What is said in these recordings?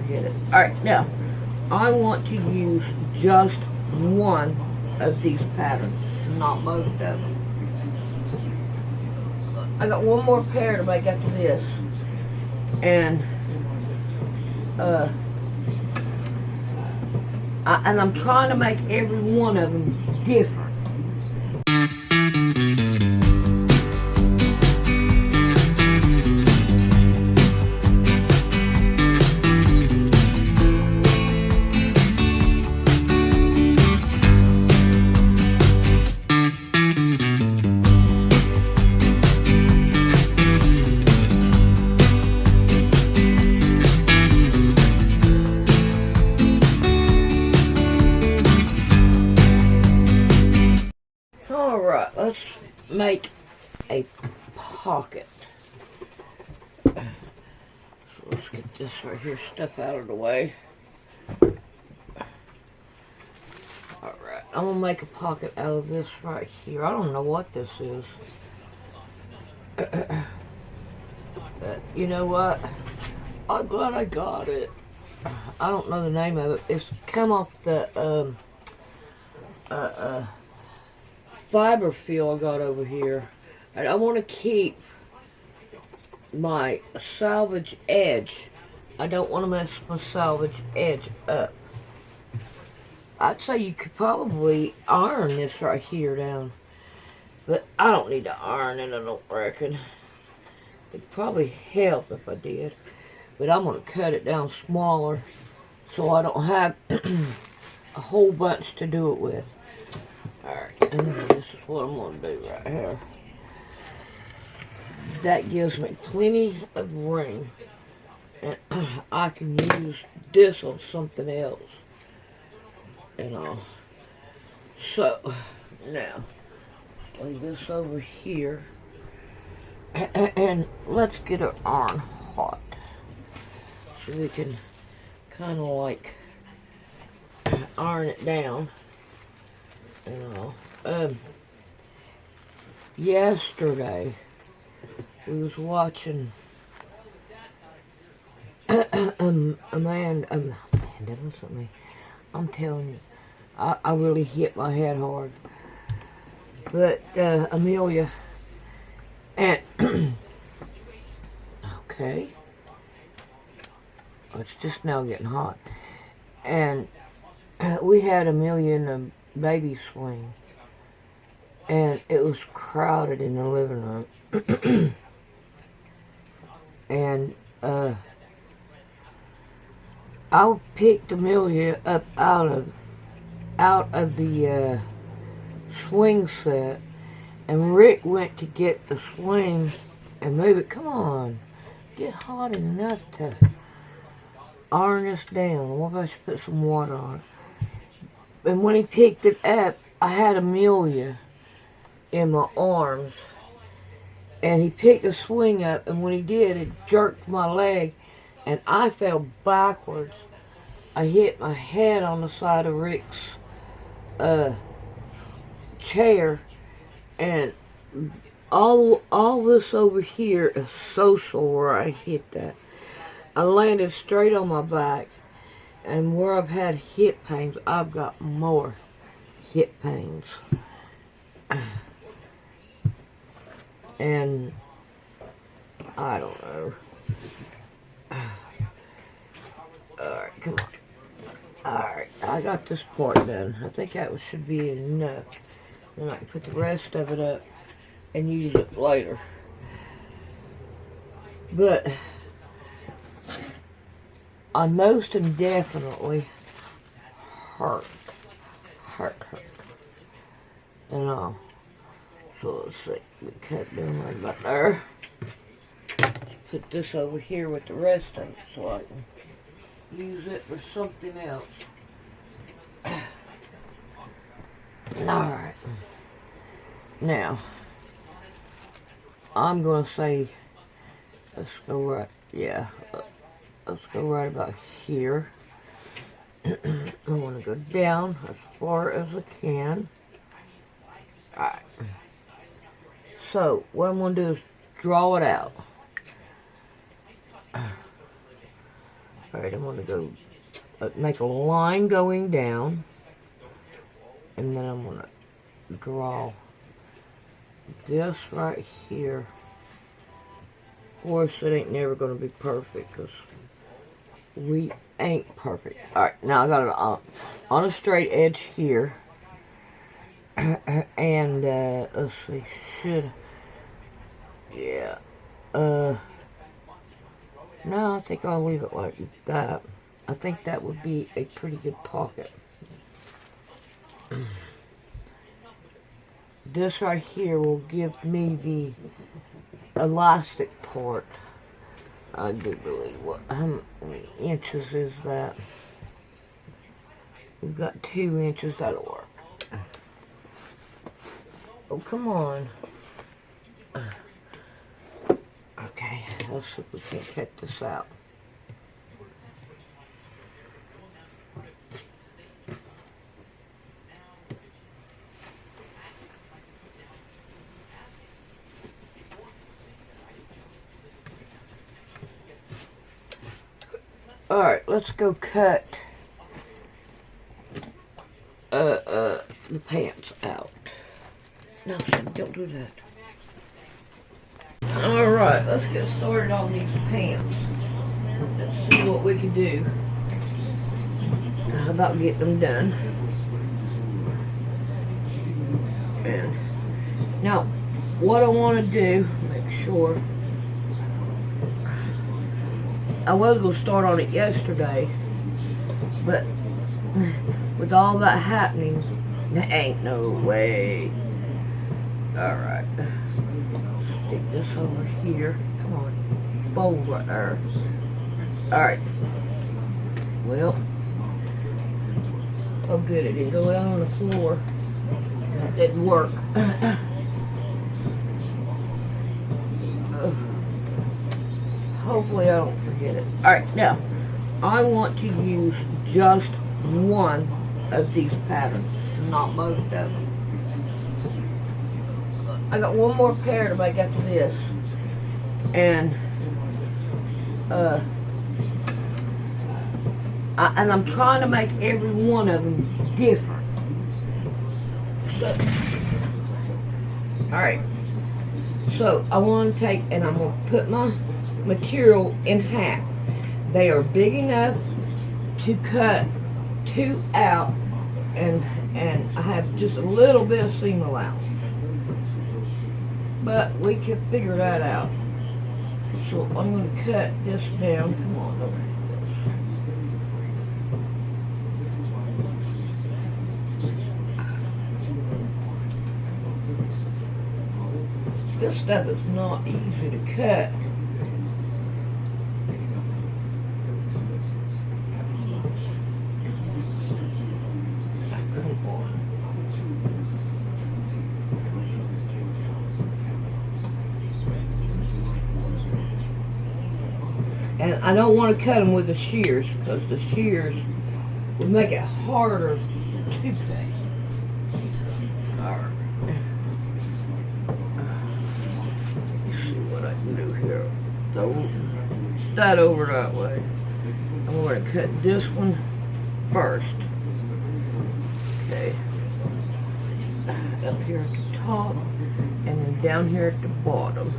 forget it. Alright, now, I want to use just one of these patterns, not both of them. I got one more pair to make after this, and I'm trying to make every one of them different. Alright, let's make a pocket. So let's get this right here, stuff out of the way. Alright, I'm going to make a pocket out of this right here. I don't know what this is. But you know what? I'm glad I got it. I don't know the name of it. It's come off the fiber feel I got over here, and I want to keep my salvage edge. I don't want to mess my salvage edge up. I'd say you could probably iron this right here down, but I don't need to iron it, I don't reckon. It'd probably help if I did, but I'm going to cut it down smaller so I don't have a whole bunch to do it with. Alright, and this is what I'm going to do right here. That gives me plenty of room, and I can use this on something else. And all. So, now, lay this over here, and let's get our iron hot, so we can kind of like iron it down. And all. Yesterday we was watching Amanda, listen to me. I'm telling you, I really hit my head hard. But Amelia, and okay, it's just now getting hot, and we had Amelia in the baby swing, and it was crowded in the living room. And I picked Amelia up out of the swing set, and Rick went to get the swing and move it. Come on, get hot enough to iron this down. What if I should put some water on it? And when he picked it up, I had Amelia in my arms, and he picked the swing up, and when he did, it jerked my leg, and I fell backwards. I hit my head on the side of Rick's chair, and all this over here is so sore. I hit that. I landed straight on my back, and where I've had hip pains, I've got more hip pains. And I don't know. Alright, come on. Alright, I got this part done. I think that should be enough. Then I can put the rest of it up and use it later. But I most definitely hurt. And all. So let's see. We cut down right about there. Let's put this over here with the rest of it so I can use it for something else. Alright. Now, I'm going to say, let's go right, yeah, let's go right about here. I want to go down as far as I can. Alright. So, what I'm going to do is draw it out. Alright, I'm going to go make a line going down, and then I'm going to draw this right here. Of course, it ain't never going to be perfect, because we ain't perfect. Alright, now I got it on a straight edge here. And, let's see, yeah, no, I think I'll leave it like that. I think that would be a pretty good pocket. This right here will give me the elastic part. I do believe, how many inches is that? We've got 2 inches, that'll work. Oh, come on. Okay, let's see if we can cut this out. Alright, let's go cut the pants out. No, don't do that. Alright, let's get started on these pants. Let's see what we can do. How about getting them done? And now, what I want to do, make sure. I was going to start on it yesterday, but with all that happening, there ain't no way. Alright. Stick this over here. Come on. Fold right there. Alright. Well. Oh good, it didn't go down on the floor. That didn't work. Hopefully I don't forget it. Alright, now. I want to use just one of these patterns. Not both of them. I got one more pair to make after this, and I'm trying to make every one of them different. So, all right. So I want to take, and I'm going to put my material in half. They are big enough to cut 2 out, and I have just a little bit of seam allowance. But we can figure that out. So I'm going to cut this down. Come on, over this. This stuff is not easy to cut. Come on. And I don't want to cut them with the shears, because the shears would make it harder to cut. Alright. Let's see what I can do here. Throw that over that way. I'm going to cut this one first. Okay. Up here at the top, and then down here at the bottom.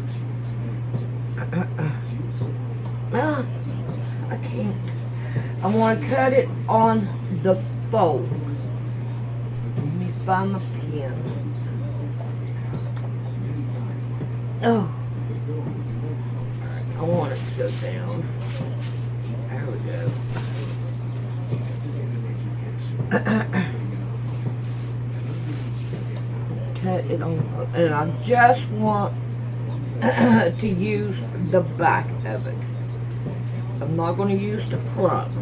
I can't. I want to cut it on the fold. Let me find my pen. Oh. I want it to go down. There we go. Cut it on, and I just want to use the back of it. I'm not going to use the front.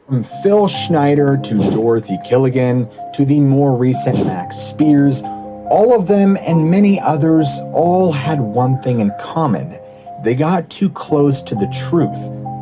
From Phil Schneider to Dorothy Killigan to the more recent Max Spears, all of them and many others all had one thing in common. They got too close to the truth.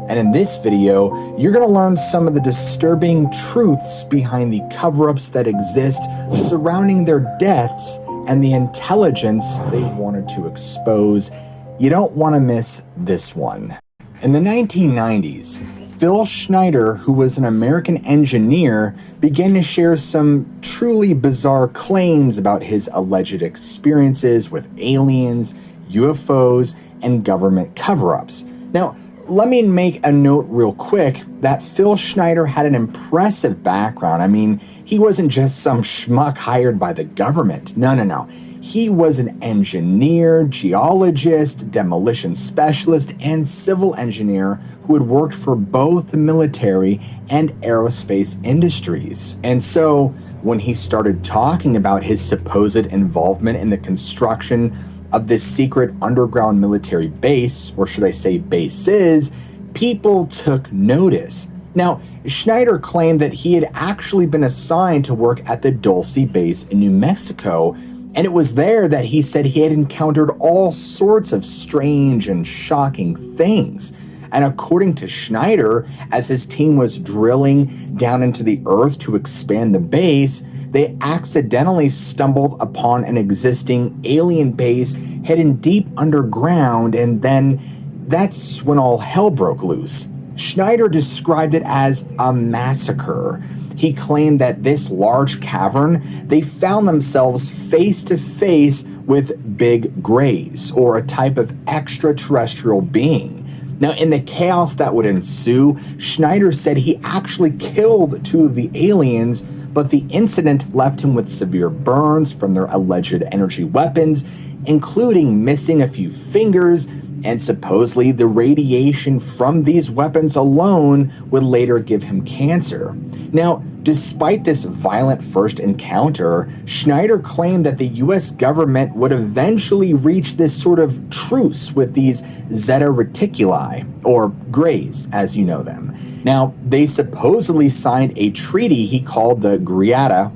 And in this video, you're going to learn some of the disturbing truths behind the cover-ups that exist surrounding their deaths and the intelligence they wanted to expose. You don't want to miss this one. In the 1990s, Phil Schneider, who was an American engineer, began to share some truly bizarre claims about his alleged experiences with aliens, UFOs, and government cover-ups. Now, let me make a note real quick that Phil Schneider had an impressive background. I mean, he wasn't just some schmuck hired by the government. No. He was an engineer, geologist, demolition specialist, and civil engineer who had worked for both the military and aerospace industries. And so, when he started talking about his supposed involvement in the construction of this secret underground military base, or should I say bases, people took notice. Now, Schneider claimed that he had actually been assigned to work at the Dulce base in New Mexico, and it was there that he said he had encountered all sorts of strange and shocking things. And according to Schneider, as his team was drilling down into the earth to expand the base, they accidentally stumbled upon an existing alien base hidden deep underground, and then that's when all hell broke loose. Schneider described it as a massacre. He claimed that this large cavern, they found themselves face to face with big greys, or a type of extraterrestrial being. Now, in the chaos that would ensue, Schneider said he actually killed 2 of the aliens, but the incident left him with severe burns from their alleged energy weapons, including missing a few fingers, and supposedly the radiation from these weapons alone would later give him cancer. Now, despite this violent first encounter, Schneider claimed that the US government would eventually reach this sort of truce with these Zeta Reticuli, or Greys, as you know them. Now, they supposedly signed a treaty he called the Greta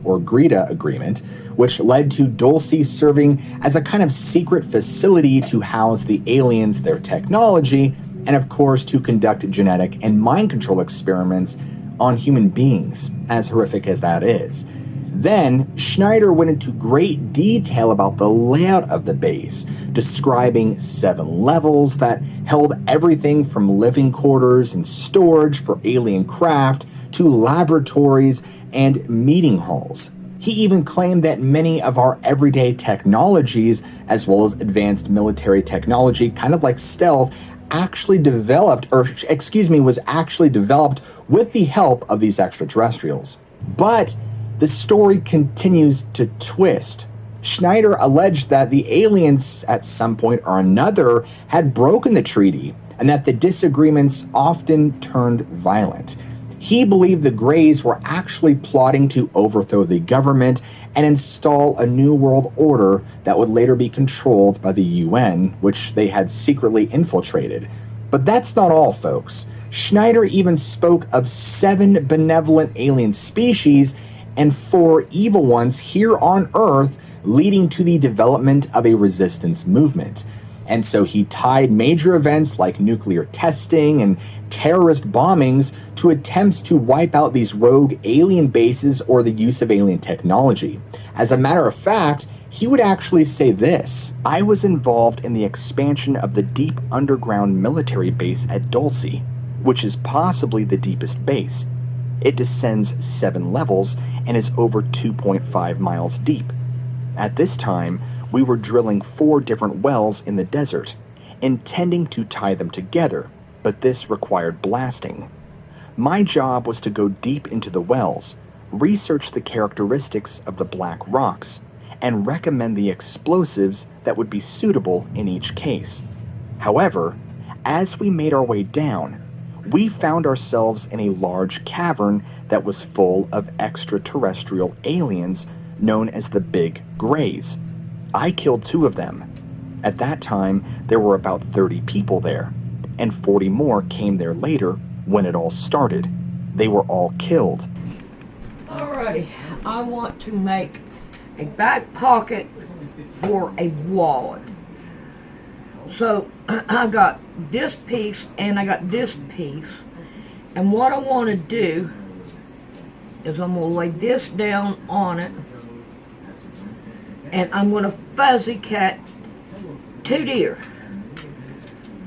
Agreement, which led to Dulce serving as a kind of secret facility to house the aliens, their technology, and of course to conduct genetic and mind control experiments on human beings, as horrific as that is. Then, Schneider went into great detail about the layout of the base, describing 7 levels that held everything from living quarters and storage for alien craft to laboratories and meeting halls. He even claimed that many of our everyday technologies, as well as advanced military technology, kind of like stealth, was actually developed with the help of these extraterrestrials. But the story continues to twist. Schneider alleged that the aliens, at some point or another, had broken the treaty, and that the disagreements often turned violent. He believed the Greys were actually plotting to overthrow the government and install a new world order that would later be controlled by the UN, which they had secretly infiltrated. But that's not all, folks. Schneider even spoke of 7 benevolent alien species and 4 evil ones here on Earth, leading to the development of a resistance movement. And so he tied major events like nuclear testing and terrorist bombings to attempts to wipe out these rogue alien bases or the use of alien technology. As a matter of fact, he would actually say this: "I was involved in the expansion of the deep underground military base at Dulce, which is possibly the deepest base. It descends 7 levels and is over 2.5 miles deep. At this time, we were drilling 4 different wells in the desert, intending to tie them together, but this required blasting. My job was to go deep into the wells, research the characteristics of the black rocks, and recommend the explosives that would be suitable in each case. However, as we made our way down, we found ourselves in a large cavern that was full of extraterrestrial aliens known as the Big Greys. I killed 2 of them. At that time, there were about 30 people there, and 40 more came there later when it all started. They were all killed." Alrighty, I want to make a back pocket for a wallet. So I got this piece and I got this piece, and what I want to do is I'm going to lay this down on it, and I'm going to fuzzy cut 2 deer.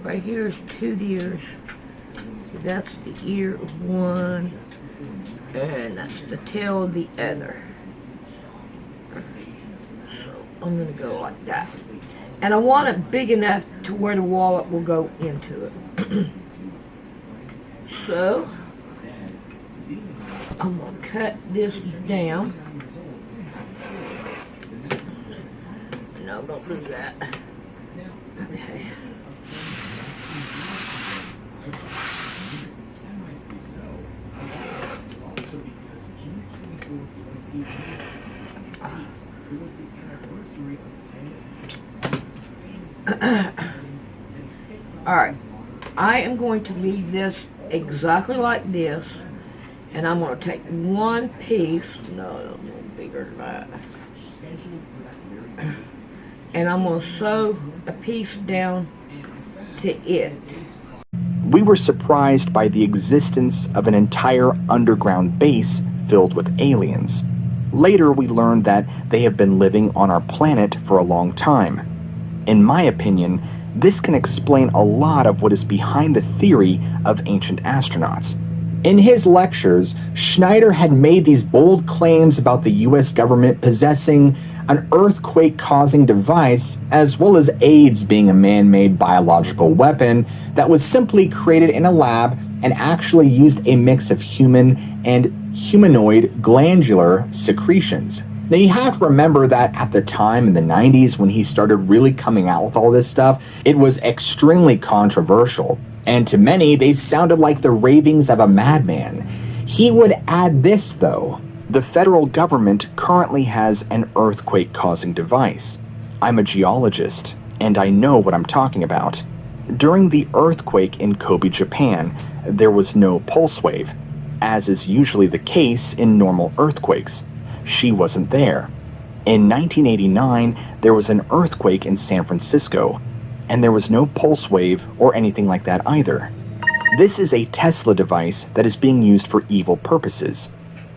Right here's 2 deers. That's the ear of one, and that's the tail of the other. So I'm going to go like that. And I want it big enough to where the wallet will go into it. So I'm going to cut this down. No, don't do that. Okay. Alright, I am going to leave this exactly like this, and I'm going to take one piece, no, bigger than that, and I'm going to sew a piece down to it. We were surprised by the existence of an entire underground base filled with aliens. Later, we learned that they have been living on our planet for a long time. In my opinion, this can explain a lot of what is behind the theory of ancient astronauts. In his lectures, Schneider had made these bold claims about the US government possessing an earthquake-causing device, as well as AIDS being a man-made biological weapon that was simply created in a lab and actually used a mix of human and humanoid glandular secretions. Now, you have to remember that at the time in the 90s, when he started really coming out with all this stuff, it was extremely controversial. And to many, they sounded like the ravings of a madman. He would add this, though. The federal government currently has an earthquake-causing device. I'm a geologist, and I know what I'm talking about. During the earthquake in Kobe, Japan, there was no pulse wave, as is usually the case in normal earthquakes. She wasn't there. In 1989, there was an earthquake in San Francisco, and there was no pulse wave or anything like that either. This is a Tesla device that is being used for evil purposes.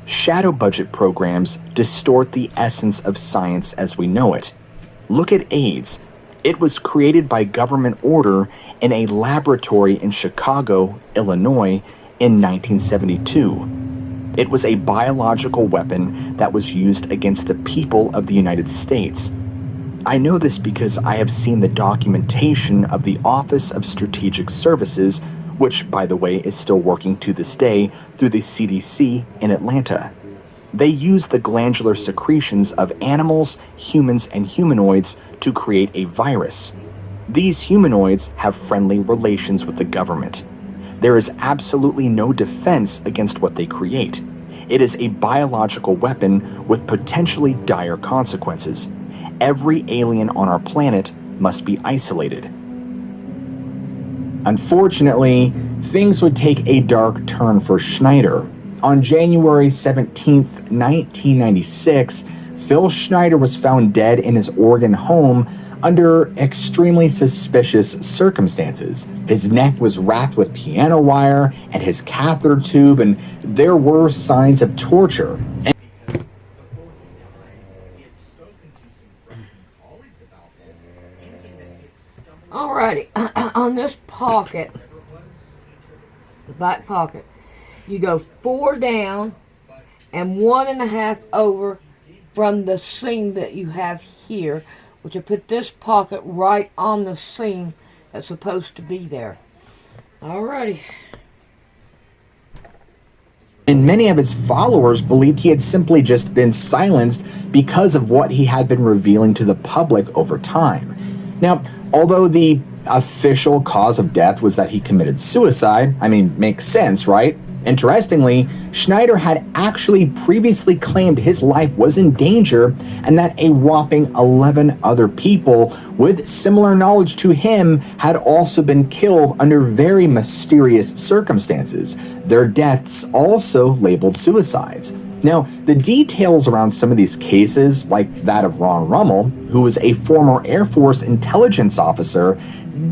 Shadow budget programs distort the essence of science as we know it. Look at AIDS. It was created by government order in a laboratory in Chicago, Illinois, in 1972. It was a biological weapon that was used against the people of the United States. I know this because I have seen the documentation of the Office of Strategic Services, which, by the way, is still working to this day through the CDC in Atlanta. They use the glandular secretions of animals, humans, and humanoids to create a virus. These humanoids have friendly relations with the government. There is absolutely no defense against what they create. It is a biological weapon with potentially dire consequences. Every alien on our planet must be isolated. Unfortunately, things would take a dark turn for Schneider. On January 17, 1996, Phil Schneider was found dead in his Oregon home under extremely suspicious circumstances. His neck was wrapped with piano wire and his catheter tube, and there were signs of torture. Alrighty, on this pocket, the back pocket, you go 4 down and 1.5 over from the seam that you have here, which will put this pocket right on the seam that's supposed to be there. Alrighty. And many of his followers believed he had simply just been silenced because of what he had been revealing to the public over time. Now, although the official cause of death was that he committed suicide, I mean, makes sense, right? Interestingly, Schneider had actually previously claimed his life was in danger and that a whopping 11 other people with similar knowledge to him had also been killed under very mysterious circumstances, their deaths also labeled suicides. Now, the details around some of these cases, like that of Ron Rummel, who was a former Air Force intelligence officer,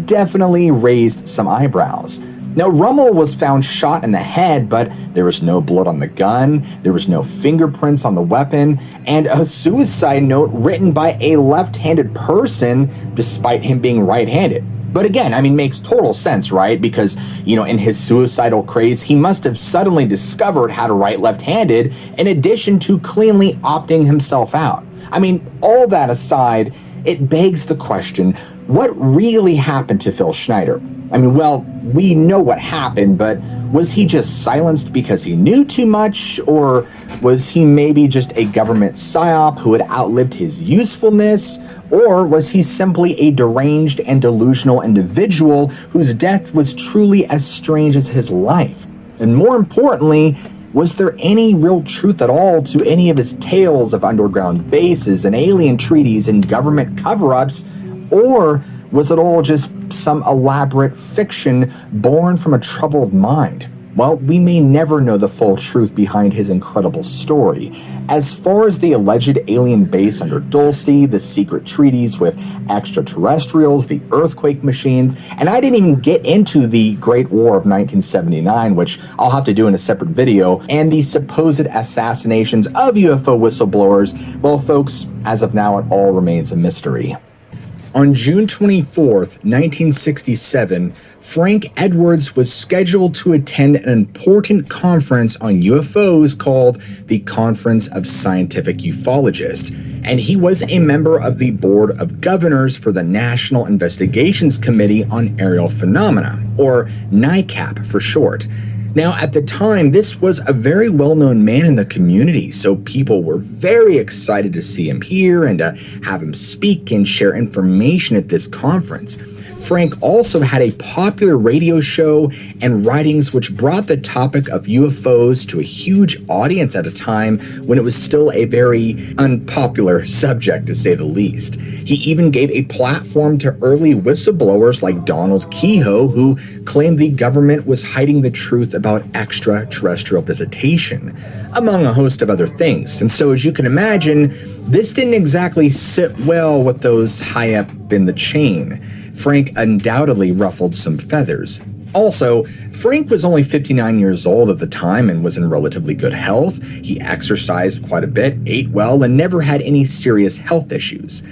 definitely raised some eyebrows. Now, Rummel was found shot in the head, but there was no blood on the gun, there was no fingerprints on the weapon, and a suicide note written by a left-handed person, despite him being right-handed. But again, I mean, makes total sense, right? Because, in his suicidal craze, he must have suddenly discovered how to write left-handed in addition to cleanly opting himself out. I mean, all that aside, it begs the question, what really happened to Phil Schneider? I mean, well, we know what happened, but was he just silenced because he knew too much? Or was he maybe just a government psyop who had outlived his usefulness? Or was he simply a deranged and delusional individual whose death was truly as strange as his life? And more importantly, was there any real truth at all to any of his tales of underground bases and alien treaties and government cover-ups? Or was it all just some elaborate fiction born from a troubled mind? Well, we may never know the full truth behind his incredible story. As far as the alleged alien base under Dulce, the secret treaties with extraterrestrials, the earthquake machines, and I didn't even get into the Great War of 1979, which I'll have to do in a separate video, and the supposed assassinations of UFO whistleblowers, well, folks, as of now, it all remains a mystery. On June 24th, 1967, Frank Edwards was scheduled to attend an important conference on UFOs called the Conference of Scientific Ufologists, and he was a member of the Board of Governors for the National Investigations Committee on Aerial Phenomena, or NICAP for short. Now, at the time, this was a very well-known man in the community, so people were very excited to see him here and to have him speak and share information at this conference. Frank also had a popular radio show and writings which brought the topic of UFOs to a huge audience at a time when it was still a very unpopular subject, to say the least. He even gave a platform to early whistleblowers like Donald Kehoe, who claimed the government was hiding the truth about extraterrestrial visitation, among a host of other things. And so, as you can imagine, this didn't exactly sit well with those high up in the chain. Frank undoubtedly ruffled some feathers. Also, Frank was only 59 years old at the time and was in relatively good health. He exercised quite a bit, ate well, and never had any serious health issues.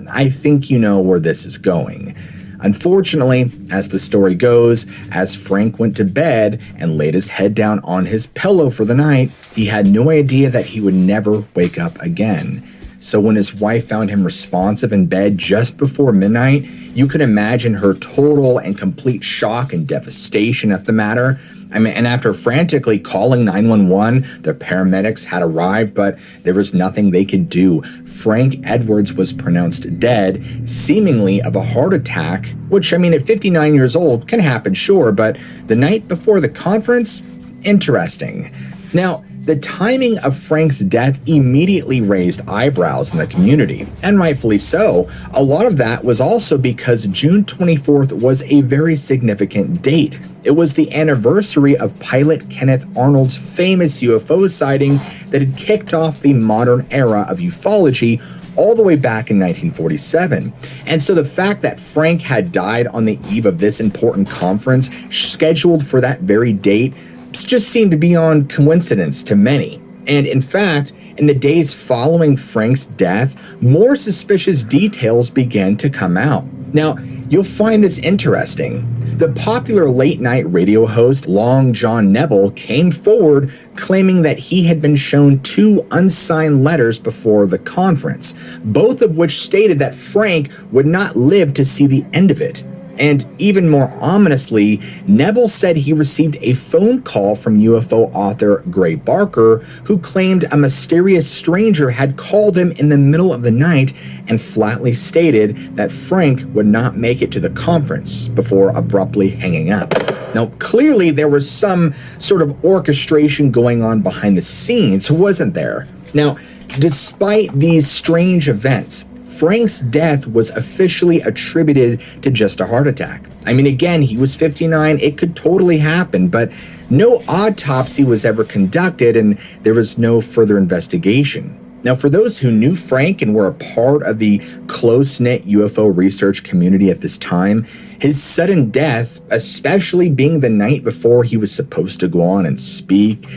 I think you know where this is going. Unfortunately, as the story goes, as Frank went to bed and laid his head down on his pillow for the night, he had no idea that he would never wake up again. So when his wife found him responsive in bed just before midnight, you can imagine her total and complete shock and devastation at the matter. And after frantically calling 911, the paramedics had arrived, but there was nothing they could do. Frank Edwards was pronounced dead, seemingly of a heart attack, which, at 59 years old can happen, sure, but the night before the conference, interesting. Now, the timing of Frank's death immediately raised eyebrows in the community, and rightfully so. A lot of that was also because June 24th was a very significant date. It was the anniversary of pilot Kenneth Arnold's famous UFO sighting that had kicked off the modern era of ufology all the way back in 1947. And so the fact that Frank had died on the eve of this important conference, scheduled for that very date, just seemed to be on coincidence to many. And in fact, in the days following Frank's death, more suspicious details began to come out. Now, you'll find this interesting. The popular late-night radio host Long John Nebel came forward claiming that he had been shown 2 unsigned letters before the conference, both of which stated that Frank would not live to see the end of it. And even more ominously, Nebel said he received a phone call from UFO author Gray Barker, who claimed a mysterious stranger had called him in the middle of the night and flatly stated that Frank would not make it to the conference before abruptly hanging up. Now, clearly there was some sort of orchestration going on behind the scenes, wasn't there? Now, despite these strange events, Frank's death was officially attributed to just a heart attack. Again, he was 59, it could totally happen, but no autopsy was ever conducted and there was no further investigation. Now, for those who knew Frank and were a part of the close-knit UFO research community at this time, his sudden death, especially being the night before he was supposed to go on and speak,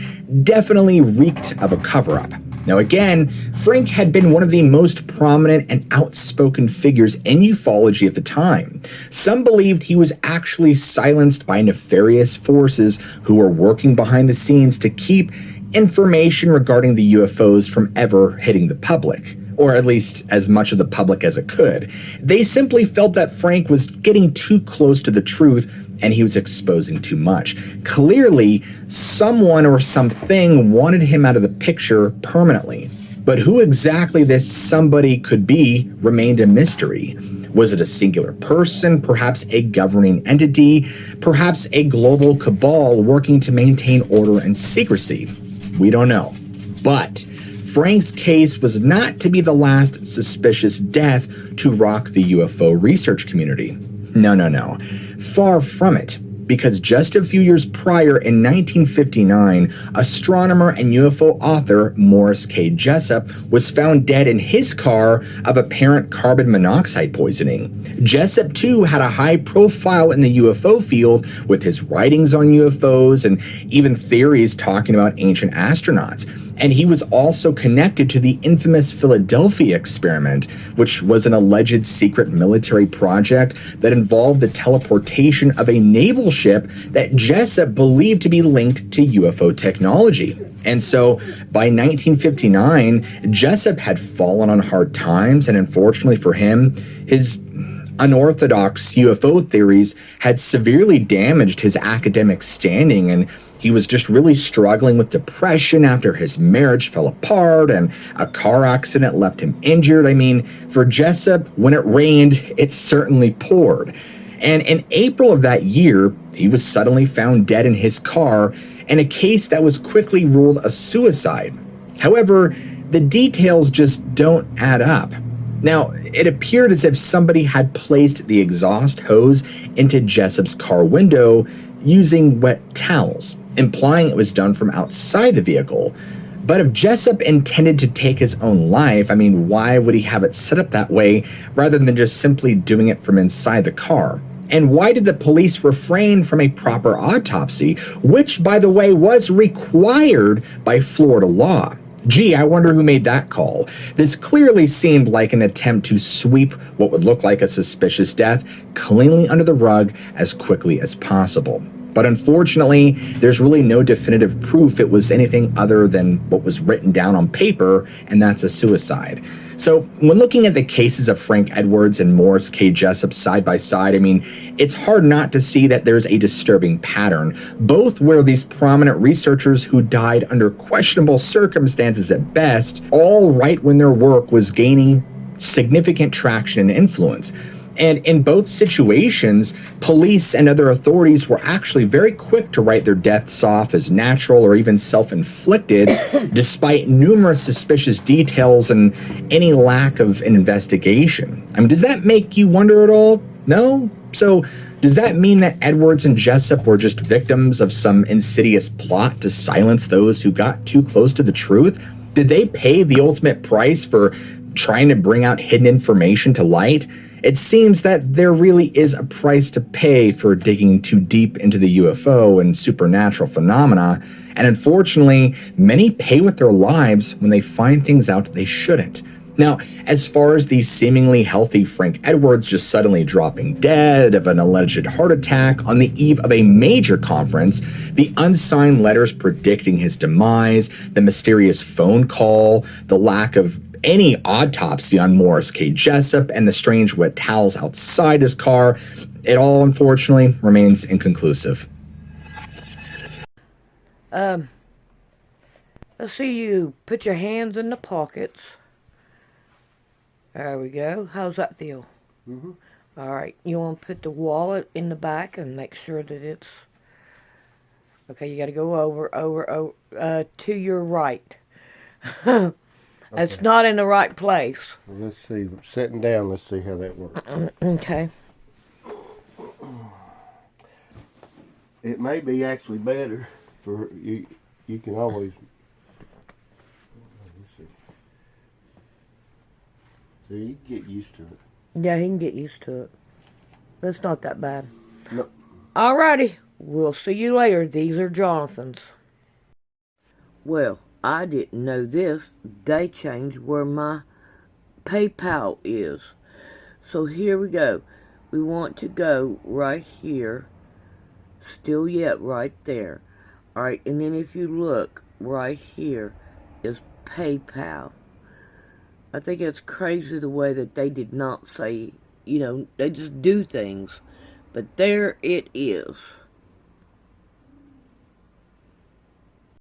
definitely reeked of a cover-up. Now again, Frank had been one of the most prominent and outspoken figures in ufology at the time. Some believed he was actually silenced by nefarious forces who were working behind the scenes to keep information regarding the UFOs from ever hitting the public, or at least as much of the public as it could. They simply felt that Frank was getting too close to the truth and he was exposing too much. Clearly, someone or something wanted him out of the picture permanently. But who exactly this somebody could be remained a mystery. Was it a singular person, perhaps a governing entity, perhaps a global cabal working to maintain order and secrecy? We don't know. But Frank's case was not to be the last suspicious death to rock the UFO research community. No. Far from it, because just a few years prior in 1959, astronomer and UFO author Morris K. Jessup was found dead in his car of apparent carbon monoxide poisoning. Jessup, too, had a high profile in the UFO field with his writings on UFOs and even theories talking about ancient astronauts. And he was also connected to the infamous Philadelphia experiment, which was an alleged secret military project that involved the teleportation of a naval ship that Jessup believed to be linked to UFO technology. And so by 1959, Jessup had fallen on hard times, and unfortunately for him, his unorthodox UFO theories had severely damaged his academic standing, and he was just really struggling with depression after his marriage fell apart and a car accident left him injured. I mean, for Jessup, when it rained, it certainly poured. And in April of that year, he was suddenly found dead in his car in a case that was quickly ruled a suicide. However, the details just don't add up. Now, it appeared as if somebody had placed the exhaust hose into Jessup's car window using wet towels, implying it was done from outside the vehicle. But if Jessup intended to take his own life, I mean, why would he have it set up that way rather than just simply doing it from inside the car? And why did the police refrain from a proper autopsy, which, by the way, was required by Florida law? Gee, I wonder who made that call. This clearly seemed like an attempt to sweep what would look like a suspicious death cleanly under the rug as quickly as possible. But unfortunately, there's really no definitive proof it was anything other than what was written down on paper, and that's a suicide. So when looking at the cases of Frank Edwards and Morris K. Jessup side by side, I mean, it's hard not to see that there's a disturbing pattern, both where these prominent researchers who died under questionable circumstances at best, all right when their work was gaining significant traction and influence. And in both situations, police and other authorities were actually very quick to write their deaths off as natural or even self-inflicted, despite numerous suspicious details and any lack of an investigation. I mean, does that make you wonder at all? No? So, does that mean that Edwards and Jessup were just victims of some insidious plot to silence those who got too close to the truth? Did they pay the ultimate price for trying to bring out hidden information to light? It seems that there really is a price to pay for digging too deep into the UFO and supernatural phenomena, and unfortunately, many pay with their lives when they find things out they shouldn't. Now, as far as the seemingly healthy Frank Edwards just suddenly dropping dead of an alleged heart attack on the eve of a major conference, the unsigned letters predicting his demise, the mysterious phone call, the lack of any autopsy on Morris K. Jessup, and the strange wet towels outside his car, it all unfortunately remains inconclusive. Let's see you put your hands in the pockets. There we go. How's that feel? Mm-hmm. All right. You want to put the wallet in the back and make sure that it's... Okay, you got to go over, to your right. It's Okay. not in the right place. Well, let's see. Sitting down, let's see how that works. Okay. It may be actually better for you. You can always. Let's see. So you can get used to it. Yeah, he can get used to it. That's not that bad. No. Alrighty. We'll see you later. These are Jonathan's. Well, I didn't know this. They changed where my PayPal is. So here we go. We want to go right here. Still yet right there. Alright, and then if you look right here is PayPal. I think it's crazy the way that they did not say, they just do things. But there it is.